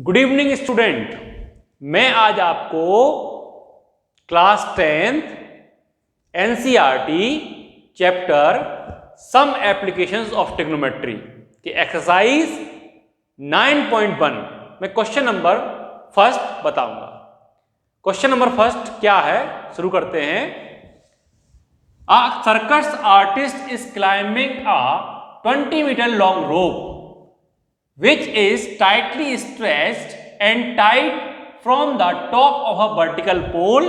Good evening student, मैं आज आपको class 10th NCERT chapter some applications of trigonometry की एक्सरसाइज 9.1 में क्वेश्चन नंबर फर्स्ट बताऊंगा। क्वेश्चन नंबर फर्स्ट क्या है, शुरू करते हैं। A circus artist is climbing a 20 metre long rope which is tightly stretched and tied from the top of a vertical pole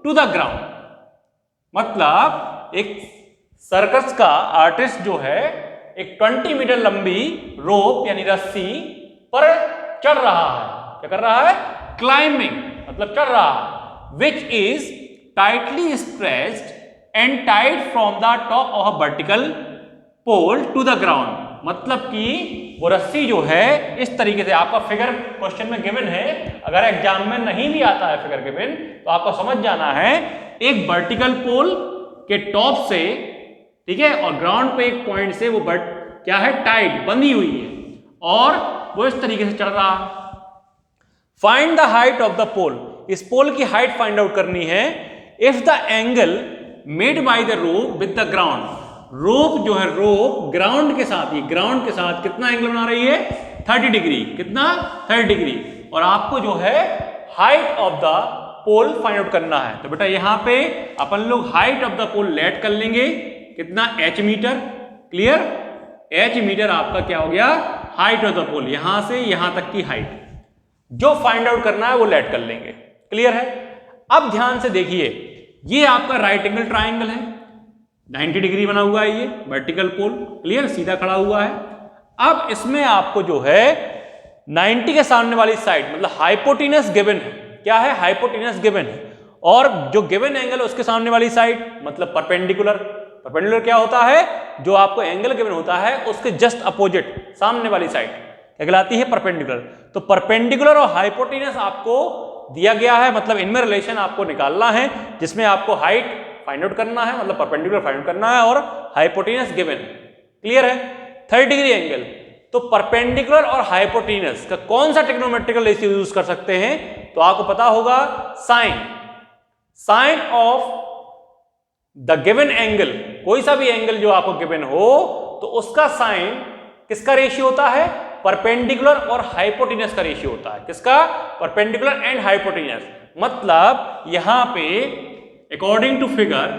to the ground। मतलब एक circus का artist जो है एक 20 मीटर लंबी रोप यानी रस्सी पर चढ़ रहा है। क्या कर रहा है? क्लाइंबिंग, मतलब चढ़ रहा है। which is tightly stretched and tied from the top of a vertical pole to the ground। मतलब कि वो रस्सी जो है इस तरीके से, आपका फिगर क्वेश्चन में गिवन है, अगर एग्जाम में नहीं भी आता है फिगर गिवन तो आपको समझ जाना है एक वर्टिकल पोल के टॉप से, ठीक है, और ग्राउंड पे एक पॉइंट से वो क्या है, टाइट, बंधी हुई है और वो इस तरीके से चढ़ रहा है। Find the height of the pole, इस पोल की हाइट फाइंड आउट करनी है। If the angle made by the rope with the ground, rope जो है, रोप ग्राउंड के साथ, ये ग्राउंड के साथ कितना एंगल बना रही है? 30 डिग्री। कितना? 30 डिग्री। और आपको जो है height of the pole find out करना है। तो बेटा यहां पे अपन लोग height of the pole let कर लेंगे। कितना? h metre. Clear? h metre आपका क्या हो गया? हाइट ऑफ द पोल, यहां से यहां तक की हाइट जो फाइंड आउट करना है वो लेट कर लेंगे। क्लियर है? अब ध्यान से देखिए, ये आपका राइट एंगल ट्राइंगल है, 90 डिग्री बना हुआ है ये वर्टिकल पोल। क्लियर? सीधा खड़ा हुआ है। अब इसमें आपको जो है 90 के सामने वाली साइड, मतलब हाइपोटेनस गिवन है। क्या है? हाइपोटेनस गिवन है। और जो गिवन एंगल है उसके सामने वाली साइड मतलब परपेंडिकुलर। परपेंडिकुलर क्या होता है? जो आपको एंगल गिवन होता है उसके जस्ट अपोजिट सामने वाली साइड क्या कहलाती है? परपेंडिकुलर। तो परपेंडिकुलर और हाइपोटेनस आपको दिया गया है, मतलब इनमें रिलेशन आपको निकालना है, जिसमें आपको हाइट फाइंड आउट करना है, मतलब परपेंडिकुलर फाइंड आउट करना है और हाइपोटेनस गिवन। क्लियर है? 30 डिग्री एंगल। तो परपेंडिकुलर और हाइपोटेनस का कौन सा ट्रिग्नोमेट्रिकल रेशियो यूज कर सकते हैं? तो आपको पता होगा sine of the given angle. कोई सा भी एंगल जो आपको गिवन हो तो उसका साइन किसका रेशियो होता है? परपेंडिकुलर और हाइपोटेनस का रेशियो होता है। किसका? Perpendicular and hypotenuse. मतलब यहां पे according to figure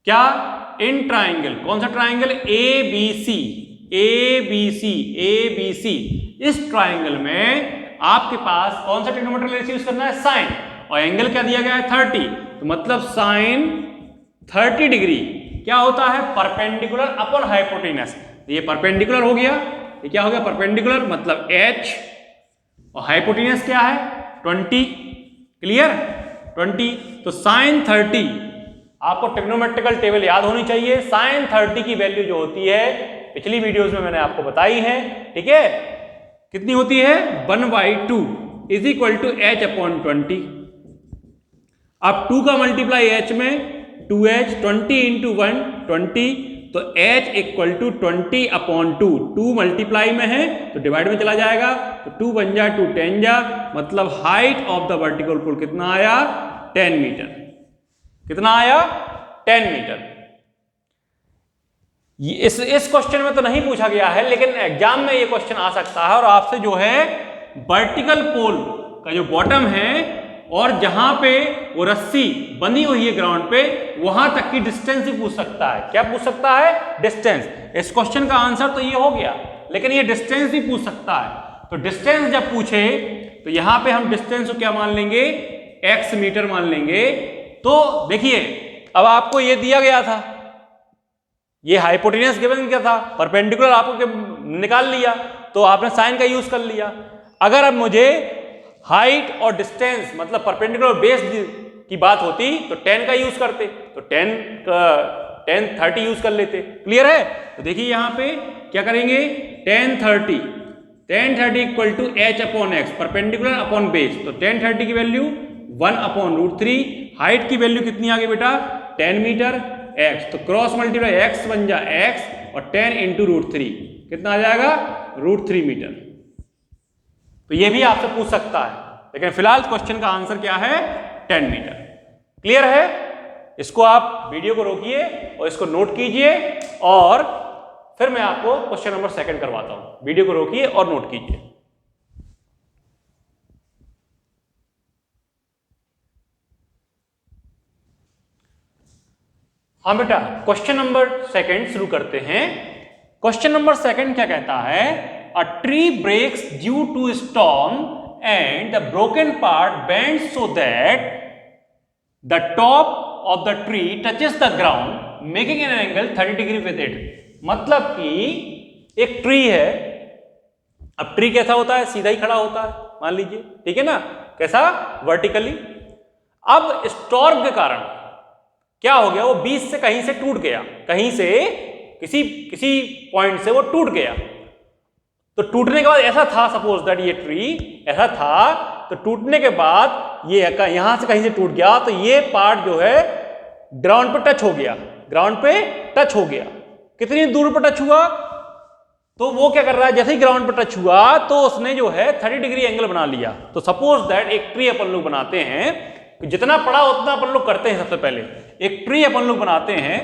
क्या? इन ट्राइंगल, कौन सा ट्राइंगल? ABC। इस ट्राइंगल में आपके पास कौन सा ट्रिग्नोमेट्रिकल रेशियो यूज करना है? साइन। और एंगल क्या दिया गया है? 30। तो मतलब साइन 30 डिग्री क्या होता है? Perpendicular upon hypotenuse. ये परपेंडिकुलर हो गया, ये क्या हो गया? परपेंडिकुलर, मतलब h, और हाइपोटेनस क्या है? 20। क्लियर? 20। तो साइन 30, आपको ट्रिग्नोमेट्रिकल टेबल याद होनी चाहिए। साइन 30 की वैल्यू जो होती है पिछली वीडियोस में मैंने आपको बताई है, ठीक है, कितनी होती है? 1/2 is equal to h upon 20। अब 2 का मल्टीप्लाई h में 2h, 20 इंटू 1 20, तो h equal to 20 upon 2। 2 multiply में है तो डिवाइड में चला जाएगा, तो 2 बन जा, 2 10 जा, मतलब height of the vertical pole कितना आया? 10 मीटर। कितना आया? 10 मीटर। इस क्वेश्चन में तो नहीं पूछा गया है, लेकिन एग्जाम में ये क्वेश्चन आ सकता है और आपसे जो है वर्टिकल पोल का जो बॉटम है और जहां पे वो रस्सी बंधी हुई है ग्राउंड पे, वहां तक की डिस्टेंस ही पूछ सकता है। क्या पूछ सकता है? डिस्टेंस। इस क्वेश्चन का आंसर तो ये हो गया, लेकिन ये डिस्टेंस भी पूछ सकता है। तो डिस्टेंस जब पूछे तो यहां पे हम डिस्टेंस को क्या मान लेंगे? x मीटर मान लेंगे। तो देखिए, अब आपको ये दिया गया था, ये हाइपोटेनस गिवन क्या था, परपेंडिकुलर आपको निकाल लिया, तो आपने साइन का यूज कर लिया। अगर अब मुझे हाइट और डिस्टेंस मतलब परपेंडिकुलर बेस की बात होती तो 10 का यूज करते, तो 10 30 यूज कर लेते। क्लियर है? तो देखिए यहां पे क्या करेंगे? 10 30 equal to h upon x, perpendicular upon base. तो 10 30 की वैल्यू 1/√3। हाइट की वैल्यू कितनी आ गई बेटा? 10 मीटर। x तो क्रॉस मल्टीप्लाई x बन जा x और 10 इंटू √3। कितना आ जाएगा? √3 मीटर। तो ये भी आपसे पूछ सकता है, लेकिन फिलहाल क्वेश्चन का आंसर क्या है? 10 मीटर। क्लियर है? इसको आप वीडियो को रोकिए और इसको नोट कीजिए और फिर मैं आपको क्वेश्चन नंबर 2 करवाता हूं। वीडियो को रोकिए और नोट कीजिए। हाँ बेटा, क्वेश्चन नंबर 2 शुरू करते हैं। क्वेश्चन नंबर 2 क्या कहता है? A tree breaks due to storm and the broken part bends so that the top of the tree touches the ground making an angle 30 degree with it. मतलब कि एक tree है। अब ट्री कैसा होता है? सीधा ही खड़ा होता है, मान लीजिए, ठीक है ना? कैसा? वर्टिकली। अब स्टॉर्म के कारण क्या हो गया? वो बीच से कहीं से टूट गया, कहीं से किसी पॉइंट से वो टूट गया। तो टूटने के बाद ऐसा था, सपोज दैट ये ट्री ऐसा था, तो टूटने के बाद ये यहां से कहीं से टूट गया, तो ये पार्ट जो है ग्राउंड पे टच हो गया, ग्राउंड पे टच हो गया। कितनी दूर पर टच हुआ? तो वो क्या कर रहा है? जैसे ही ग्राउंड पर टच हुआ तो उसने जो है 30 डिग्री एंगल बना लिया। तो सपोज दैट एक ट्री अपन लोग बनाते हैं, जितना पड़ा उतना अपन लोग करते हैं। सबसे पहले एक ट्री अपन लोग बनाते हैं।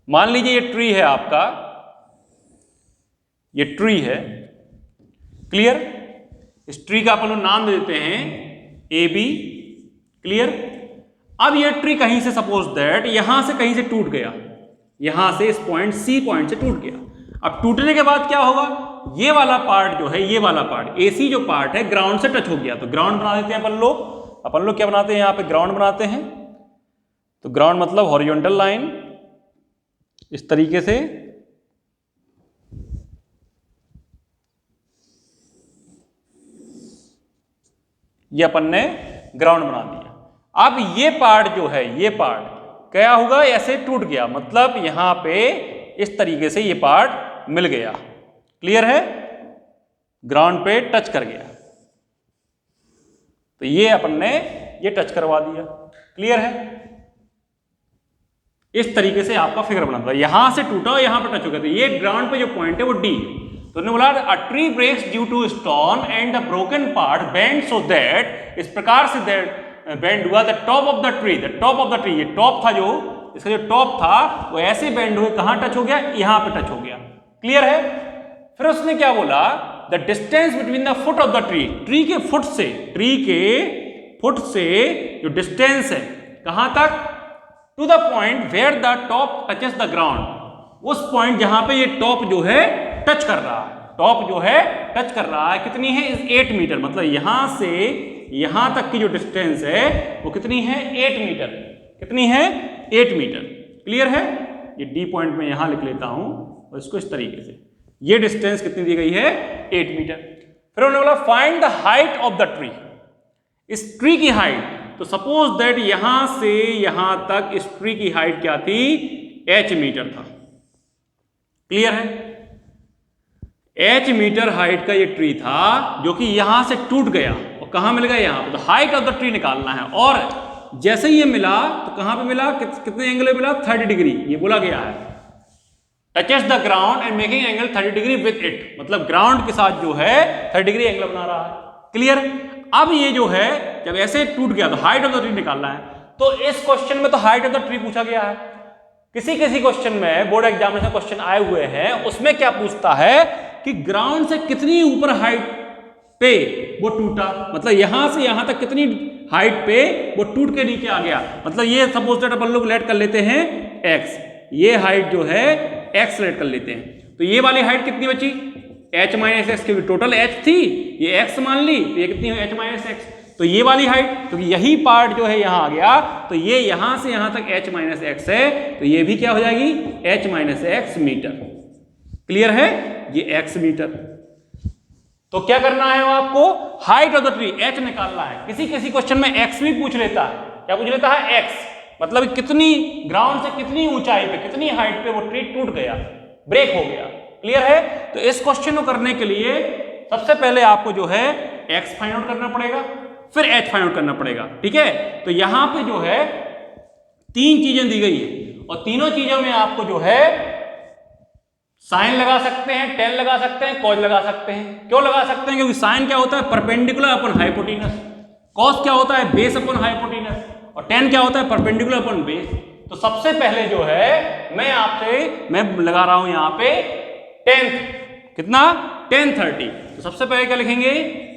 मान लीजिए ये ट्री है आपका, ये ट्री है, क्लियर? इस ट्री का अपन लोग नाम दे देते हैं AB, क्लियर? अब ये ट्री कहीं से सपोज दैट यहां से कहीं से टूट गया, यहां से इस पॉइंट C पॉइंट से टूट गया। अब टूटने के बाद क्या होगा? ये वाला पार्ट जो है, ये वाला पार्ट AC जो पार्ट है, ग्राउंड से टच हो गया। तो ग्राउंड बना देते हैं अपन लोग क्या बनाते हैं? यहां पे ग्राउंड बनाते हैं। तो ग्राउंड मतलब हॉरिजॉन्टल लाइन, इस तरीके से ये अपन ने ग्राउंड बना दिया। अब ये पार्ट जो है, ये पार्ट क्या होगा? ऐसे टूट गया, मतलब यहां पे इस तरीके से ये पार्ट मिल गया, क्लियर है? ग्राउंड पे टच कर गया, तो ये अपन ने ये टच करवा दिया, क्लियर है? इस तरीके से आपका फिगर बनता है। यहां से टूटा और यहां पे टच हो गया, तो ये ग्राउंड पे जो पॉइंट है वो D। तो उन्होंने बोला a tree breaks due to storm and the broken part bend so that, इस प्रकार से बेंड हुआ the top of the tree, the top of the tree, ये टॉप था, जो इसका जो टॉप था वो ऐसे बेंड हुए, कहां टच हो गया? यहां पे टच हो गया, क्लियर है? फिर उसने क्या बोला? The distance between the foot of the tree, tree के फुट से जो डिस्टेंस है कहां तक? To the point where the top touches the ground, उस पॉइंट जहां पे ये टॉप जो है टच कर रहा है, टॉप जो है टच कर रहा है, कितनी है? 8 मीटर। मतलब यहां से यहां तक की जो डिस्टेंस है वो कितनी है? 8 मीटर। कितनी है? 8 मीटर, क्लियर है? ये D पॉइंट में यहां लिख लेता हूं और इसको इस तरीके से, ये डिस्टेंस कितनी दी गई है? 8 मीटर। फिर उन्होंने बोला find the height of the tree, इस ट्री की हाइट। तो सपोज दैट यहां से यहां तक इस ट्री की हाइट क्या थी? H मीटर था, क्लियर है? H मीटर हाइट का ये ट्री था जो कि यहां से टूट गया और कहां मिल गया? यहां पे। तो हाइट ऑफ द ट्री निकालना है, और जैसे ही ये मिला तो कहां पे मिला? कितने एंगल में मिला? 30 डिग्री। ये बोला गया है touches the ground and making angle 30 degree with it, मतलब ग्राउंड के साथ जो है 30 डिग्री एंगल बना रहा है, क्लियर? अब ये जो है जब ऐसे टूट गया तो हाइट ऑफ द ट्री निकालना है। तो इस क्वेश्चन में तो हाइट ऑफ द ट्री पूछा गया है। किसी क्वेश्चन में बोर्ड एग्जामिनेशन क्वेश्चन आए हुए हैं, उसमें क्या पूछता है कि ग्राउंड से कितनी ऊपर हाइट पे वो टूटा, मतलब यहां से यहां तक कितनी हाइट पे वो टूट के नीचे आ गया। मतलब ये सपोज दैट अपन लोग लेट कर लेते हैं x, ये हाइट जो है x लेट कर लेते हैं। तो ये वाली हाइट कितनी बची? h माइनस एक्स, क्योंकि टोटल h थी, ये x मान ली, तो ये कितनी है? h minus x. तो ये वाली हाइट, क्योंकि यही पार्ट जो है यहां आ गया, तो ये यहां से यहां तक h माइनस एक्स है, तो ये भी क्या हो जाएगी? h minus x metre, clear है? ये x मीटर। तो क्या करना है आपको? Height of the tree h निकालना है। किसी क्वेश्चन में x भी पूछ लेता है। क्या पूछ लेता है? x, मतलब कितनी ग्राउंड से कितनी ऊंचाई पे, कितनी हाइट पे वो ट्री टूट गया, ब्रेक हो गया, क्लियर है? तो इस क्वेश्चन को करने के लिए सबसे पहले आपको जो है x फाइंड आउट करना पड़ेगा, फिर h फाइंड आउट करना पड़ेगा, ठीक है? तो यहां पे जो है 3 चीजें दी गई है और तीनों चीजों में आपको जो है साइन लगा सकते हैं, टेन लगा सकते हैं, कॉज लगा सकते हैं। क्यों लगा सकते हैं? क्योंकि साइन क्या होता है? Perpendicular upon hypotenuse. कॉस क्या होता है? Base upon hypotenuse. और टेन क्या होता है? Perpendicular upon base. तो सबसे पहले जो है मैं लगा रहा हूं यहां पे टेंथ, कितना? 10/30। तो सबसे पहले क्या लिखेंगे?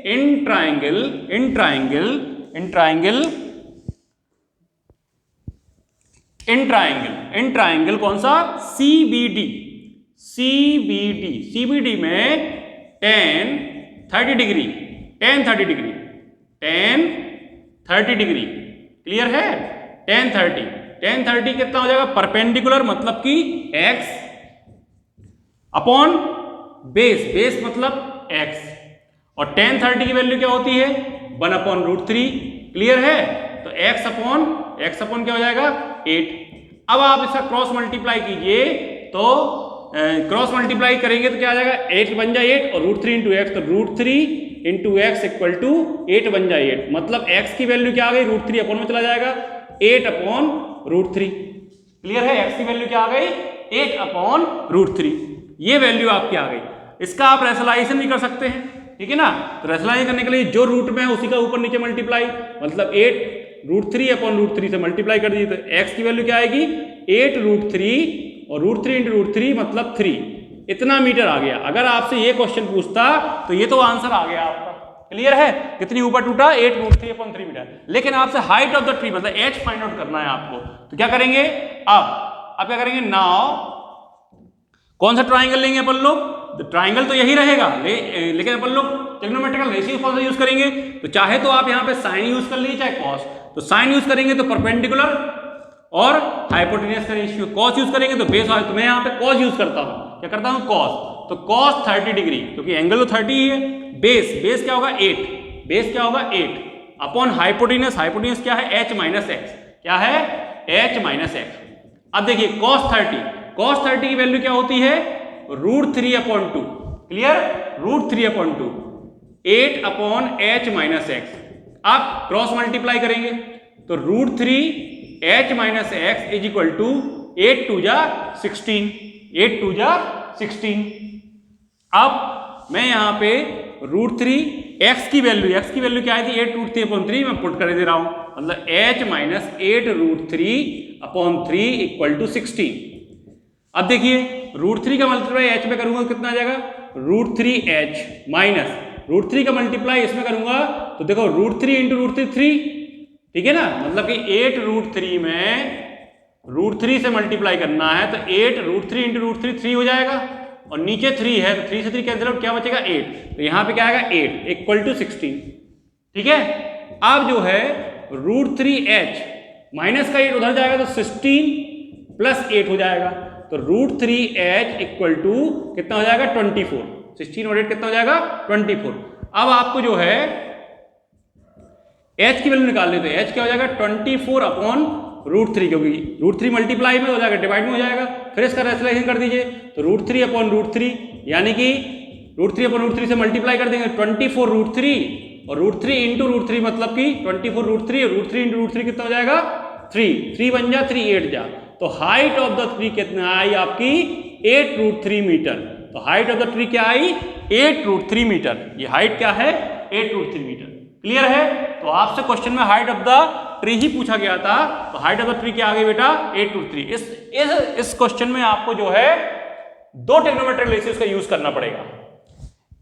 इन ट्राइंगल कौन सा? CBD में tan 30 degree, tan 30 degree, clear है? tan 30 कितना हो जाएगा? परपेंडिकुलर मतलब कि x अपॉन बेस मतलब x, और tan 30 की वैल्यू क्या होती है? 1/√3, क्लियर है? तो x अपॉन क्या हो जाएगा? 8। अब आप इसका क्रॉस मल्टीप्लाई कीजिए, तो क्रॉस मल्टीप्लाई करेंगे तो क्या आ जाएगा? 8 बन जाए 8 और √3 इंटू एक्स, तो √3 इंटू एक्स इक्वल टू 8 बन जाए 8। मतलब x की वैल्यू क्या आ गई? √3 अपॉन में चला जाएगा 8/√3, क्लियर है? x की वैल्यू क्या आ गई? 8/√3। ये वैल्यू आपकी आ गई। इसका आप रेशनलाइजेशन भी कर सकते हैं, ठीक है ना? तो रेशनलाइज करने के लिए जो रूट में है उसी का ऊपर नीचे मल्टीप्लाई, मतलब 8√3/√3 से मल्टीप्लाई कर दीजिए, तो x की वैल्यू क्या आएगी? 8√3 और √3 इंटू √3 मतलब 3। इतना मीटर आ गया। अगर आपसे ये क्वेश्चन पूछता तो ये तो आंसर आ गया आपका, क्लियर है? कितनी ऊपर टूटा? 8√3/3 मीटर। लेकिन आपसे हाइट ऑफ द ट्री मतलब h फाइंड आउट करना है आपको, तो क्या करेंगे? अब क्या करेंगे? नाउ कौन सा ट्राइंगल लेंगे अपन लोग? तो ट्राइंगल तो यही रहेगा, लेकिन अपन लोग ट्रिग्नोमेट्रिकल रेशियो कौन सा यूज करेंगे? तो चाहे तो आप यहाँ पे साइन यूज कर लीजिए, चाहे कॉस। तो साइन यूज करेंगे तो परपेंडिकुलर और हाइपोटेनस का रेशियो। कॉस यूज करेंगे तो बेस। तो मैं यहाँ पे कॉस यूज करता हूँ। क्या करता हूँ? कॉस। तो कॉस 30 डिग्री, क्योंकि एंगल तो 30 ही है। बेस क्या होगा? 8। बेस क्या होगा? 8 अपॉन हाइपोटेनस क्या है? h minus x. क्या है? h minus x. अब देखिए cos 30 की वैल्यू क्या होती है? √3/2, क्लियर? √3/2, 8/h minus x. आप क्रॉस मल्टीप्लाई करेंगे तो √3h minus x is equal to 8×2 = 16। अब मैं यहाँ पे √3 x की वैल्यू क्या आई थी? 8√3/3 मैं पुट कर दे रहा हूं, मतलब h माइनस 8√3/3 इक्वल टू 16। अब देखिए √3 का मल्टीप्लाई h में करूंगा तो कितना आ जाएगा? √3h माइनस √3 का मल्टीप्लाई इसमें करूंगा तो देखो √3 इंटू √3 3, ठीक है ना? मतलब कि 8√3 में √3 से मल्टीप्लाई करना है तो 8√3 इंटू √3 3 हो जाएगा, और नीचे 3 है तो 3 से 3 कैंसिल आउट, क्या बचेगा? 8। तो यहाँ पे क्या आएगा? 8 इक्वल टू 16, ठीक है? अब जो है √3h माइनस का 8 उधर जाएगा तो 16 प्लस 8 हो जाएगा, तो √3h इक्वल टू कितना हो जाएगा? 24। 16 और 8 कितना हो जाएगा? 24। अब आपको जो है h की वैल्यू निकाल लेते हैं। h क्या हो जाएगा? 24/√3, क्योंकि √3 मल्टीप्लाई में हो जाएगा, डिवाइड में हो जाएगा। फिर इसका रेशनलाइजेशन कर दीजिए तो √3/√3 यानी कि √3/√3 से मल्टीप्लाई कर देंगे 24√3, और √3 इंटू √3 मतलब कि 24√3 और √3 इंटू √3 कितना हो जाएगा? 3 बन जा, 3 8 जा। तो हाइट ऑफ द ट्री कितना आई आपकी? 8√3 मीटर। तो हाइट ऑफ द ट्री क्या आई? 8√3 मीटर। ये हाइट क्या है? 8√3 मीटर, क्लियर है? तो आपसे क्वेश्चन में हाइट ऑफ द ट्री ही पूछा गया था, तो हाइट ऑफ द ट्री क्या आ गई बेटा? 8√3। इस क्वेश्चन में आपको जो है 2 ट्रिग्नोमेट्रिक रेशियोज का यूज करना पड़ेगा।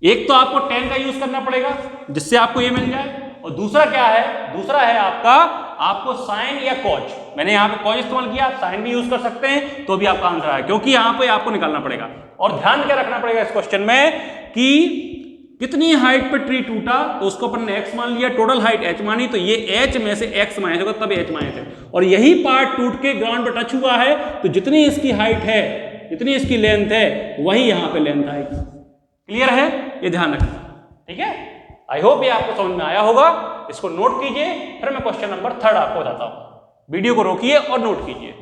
एक तो आपको tan का यूज करना पड़ेगा जिससे आपको ये मिल जाए, और दूसरा क्या है? दूसरा है आपको साइन या कॉज। मैंने यहाँ पे कॉज इस्तेमाल किया, आप साइन भी यूज कर सकते हैं तो भी आपका आंसर आएगा, क्योंकि यहाँ पे आपको निकालना पड़ेगा। और ध्यान क्या रखना पड़ेगा इस क्वेश्चन में कि कितनी हाइट पे ट्री टूटा, तो उसको अपन ने x मान लिया, टोटल हाइट h मानी, तो ये h में से x माइनस होगा तब h माइनस है, और यही पार्ट टूट के ग्राउंड पे टच हुआ है, तो जितनी इसकी हाइट है, जितनी इसकी लेंथ है, वही यहाँ पे लेंथ आएगी। क्लियर है? ये ध्यान रखना, ठीक है? आई होप ये आपको समझ में आया होगा। इसको नोट कीजिए, फिर मैं क्वेश्चन नंबर 3 आपको बताता हूं। वीडियो को रोकिए और नोट कीजिए।